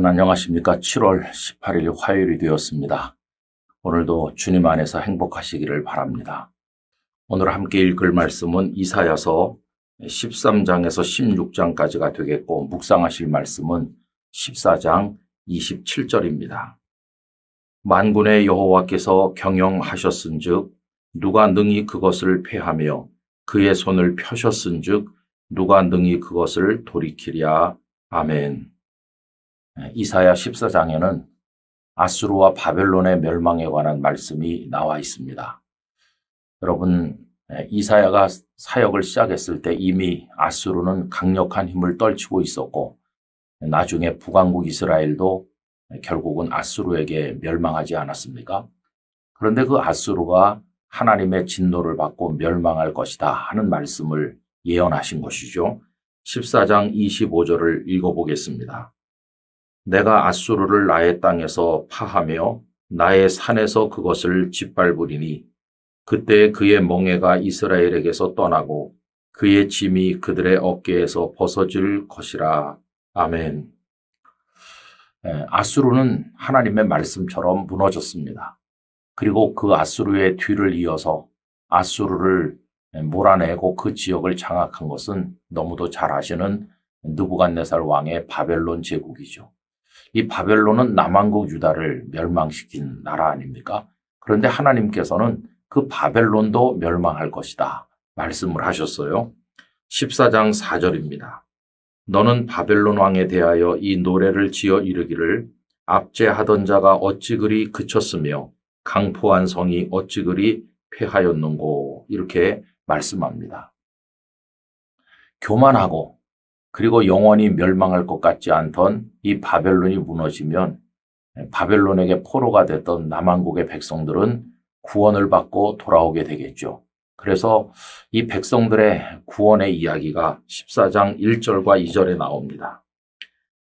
여러분 안녕하십니까? 7월 18일 화요일이 되었습니다. 오늘도 주님 안에서 행복하시기를 바랍니다. 오늘 함께 읽을 말씀은 이사야서 13장에서 16장까지가 되겠고 묵상하실 말씀은 14장 27절입니다. 만군의 여호와께서 경영하셨은즉 누가 능히 그것을 패하며 그의 손을 펴셨은즉 누가 능히 그것을 돌이키랴. 아멘. 이사야 14장에는 아수르와 바벨론의 멸망에 관한 말씀이 나와 있습니다. 여러분, 이사야가 사역을 시작했을 때 이미 아수르는 강력한 힘을 떨치고 있었고 나중에 북왕국 이스라엘도 결국은 아수르에게 멸망하지 않았습니까? 그런데 그 아수르가 하나님의 진노를 받고 멸망할 것이다 하는 말씀을 예언하신 것이죠. 14장 25절을 읽어보겠습니다. 내가 아수르를 나의 땅에서 파하며 나의 산에서 그것을 짓밟으리니 그때 그의 멍에가 이스라엘에게서 떠나고 그의 짐이 그들의 어깨에서 벗어질 것이라. 아멘. 아수르는 하나님의 말씀처럼 무너졌습니다. 그리고 그 아수르의 뒤를 이어서 아수르를 몰아내고 그 지역을 장악한 것은 너무도 잘 아시는 느부갓네살 왕의 바벨론 제국이죠. 이 바벨론은 남왕국 유다를 멸망시킨 나라 아닙니까? 그런데 하나님께서는 그 바벨론도 멸망할 것이다 말씀을 하셨어요. 14장 4절입니다. 너는 바벨론 왕에 대하여 이 노래를 지어 이르기를 압제하던 자가 어찌 그리 그쳤으며 강포한 성이 어찌 그리 패하였는고 이렇게 말씀합니다. 교만하고 그리고 영원히 멸망할 것 같지 않던 이 바벨론이 무너지면 바벨론에게 포로가 됐던 남왕국의 백성들은 구원을 받고 돌아오게 되겠죠. 그래서 이 백성들의 구원의 이야기가 14장 1절과 2절에 나옵니다.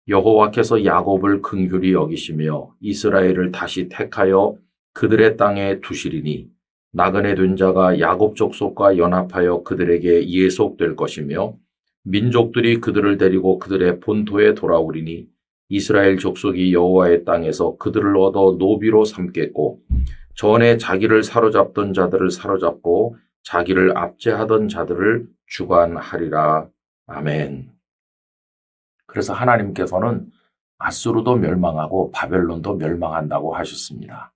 여호와께서 야곱을 긍휼히 여기시며 이스라엘을 다시 택하여 그들의 땅에 두시리니 나그네 된 자가 야곱 족속과 연합하여 그들에게 예속될 것이며 민족들이 그들을 데리고 그들의 본토에 돌아오리니 이스라엘 족속이 여호와의 땅에서 그들을 얻어 노비로 삼겠고 전에 자기를 사로잡던 자들을 사로잡고 자기를 압제하던 자들을 주관하리라. 아멘. 그래서 하나님께서는 아수르도 멸망하고 바벨론도 멸망한다고 하셨습니다.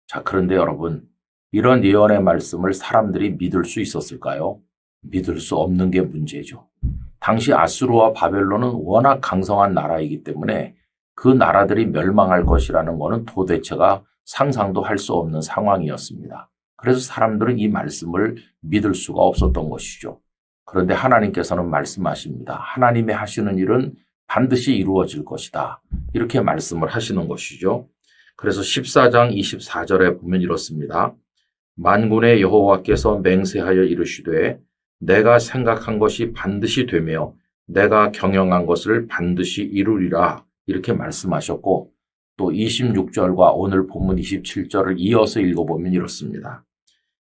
자, 그런데 여러분, 이런 예언의 말씀을 사람들이 믿을 수 있었을까요? 믿을 수 없는 게 문제죠. 당시 아수르와 바벨론은 워낙 강성한 나라이기 때문에 그 나라들이 멸망할 것이라는 것은 도대체가 상상도 할 수 없는 상황이었습니다. 그래서 사람들은 이 말씀을 믿을 수가 없었던 것이죠. 그런데 하나님께서는 말씀하십니다. 하나님이 하시는 일은 반드시 이루어질 것이다. 이렇게 말씀을 하시는 것이죠. 그래서 14장 24절에 보면 이렇습니다. 만군의 여호와께서 맹세하여 이르시되 내가 생각한 것이 반드시 되며 내가 경영한 것을 반드시 이루리라 이렇게 말씀하셨고 또 26절과 오늘 본문 27절을 이어서 읽어보면 이렇습니다.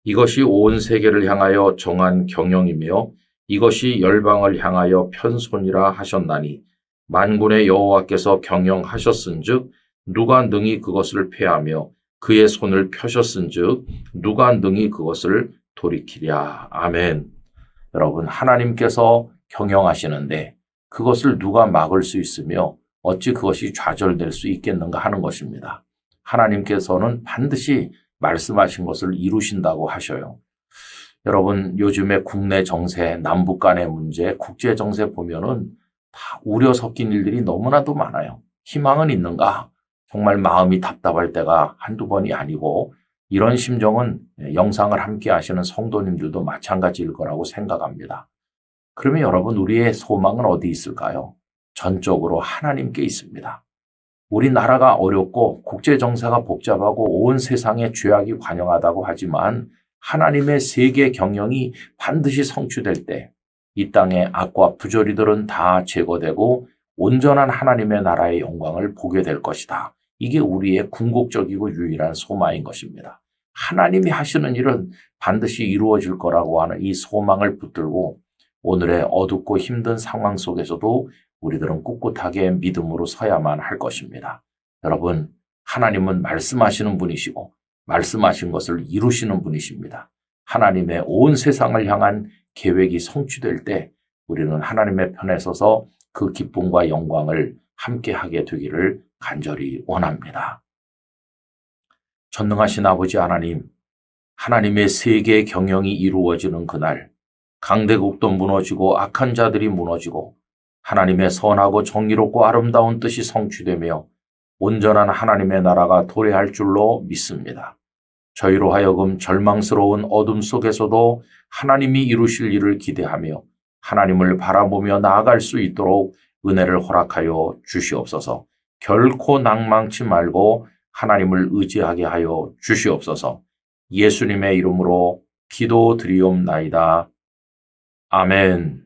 이것이 온 세계를 향하여 정한 경영이며 이것이 열방을 향하여 편손이라 하셨나니 만군의 여호와께서 경영하셨은즉 누가 능히 그것을 패하며 그의 손을 펴셨은즉 누가 능히 그것을 돌이키랴. 아멘. 여러분, 하나님께서 경영하시는데 그것을 누가 막을 수 있으며 어찌 그것이 좌절될 수 있겠는가 하는 것입니다. 하나님께서는 반드시 말씀하신 것을 이루신다고 하셔요. 여러분, 요즘에 국내 정세, 남북 간의 문제, 국제 정세 보면은 다 우려 섞인 일들이 너무나도 많아요. 희망은 있는가? 정말 마음이 답답할 때가 한두 번이 아니고 이런 심정은 영상을 함께 하시는 성도님들도 마찬가지일 거라고 생각합니다. 그러면 여러분, 우리의 소망은 어디 있을까요? 전적으로 하나님께 있습니다. 우리나라가 어렵고 국제 정세가 복잡하고 온 세상에 죄악이 관영하다고 하지만 하나님의 세계 경영이 반드시 성취될 때 이 땅의 악과 부조리들은 다 제거되고 온전한 하나님의 나라의 영광을 보게 될 것이다. 이게 우리의 궁극적이고 유일한 소망인 것입니다. 하나님이 하시는 일은 반드시 이루어질 거라고 하는 이 소망을 붙들고 오늘의 어둡고 힘든 상황 속에서도 우리들은 꿋꿋하게 믿음으로 서야만 할 것입니다. 여러분, 하나님은 말씀하시는 분이시고 말씀하신 것을 이루시는 분이십니다. 하나님의 온 세상을 향한 계획이 성취될 때 우리는 하나님의 편에 서서 그 기쁨과 영광을 함께 하게 되기를 간절히 원합니다. 전능하신 아버지 하나님, 하나님의 세계 경영이 이루어지는 그날, 강대국도 무너지고 악한 자들이 무너지고 하나님의 선하고 정의롭고 아름다운 뜻이 성취되며 온전한 하나님의 나라가 도래할 줄로 믿습니다. 저희로 하여금 절망스러운 어둠 속에서도 하나님이 이루실 일을 기대하며 하나님을 바라보며 나아갈 수 있도록 은혜를 허락하여 주시옵소서. 결코 낭망치 말고 하나님을 의지하게 하여 주시옵소서. 예수님의 이름으로 기도드리옵나이다. 아멘.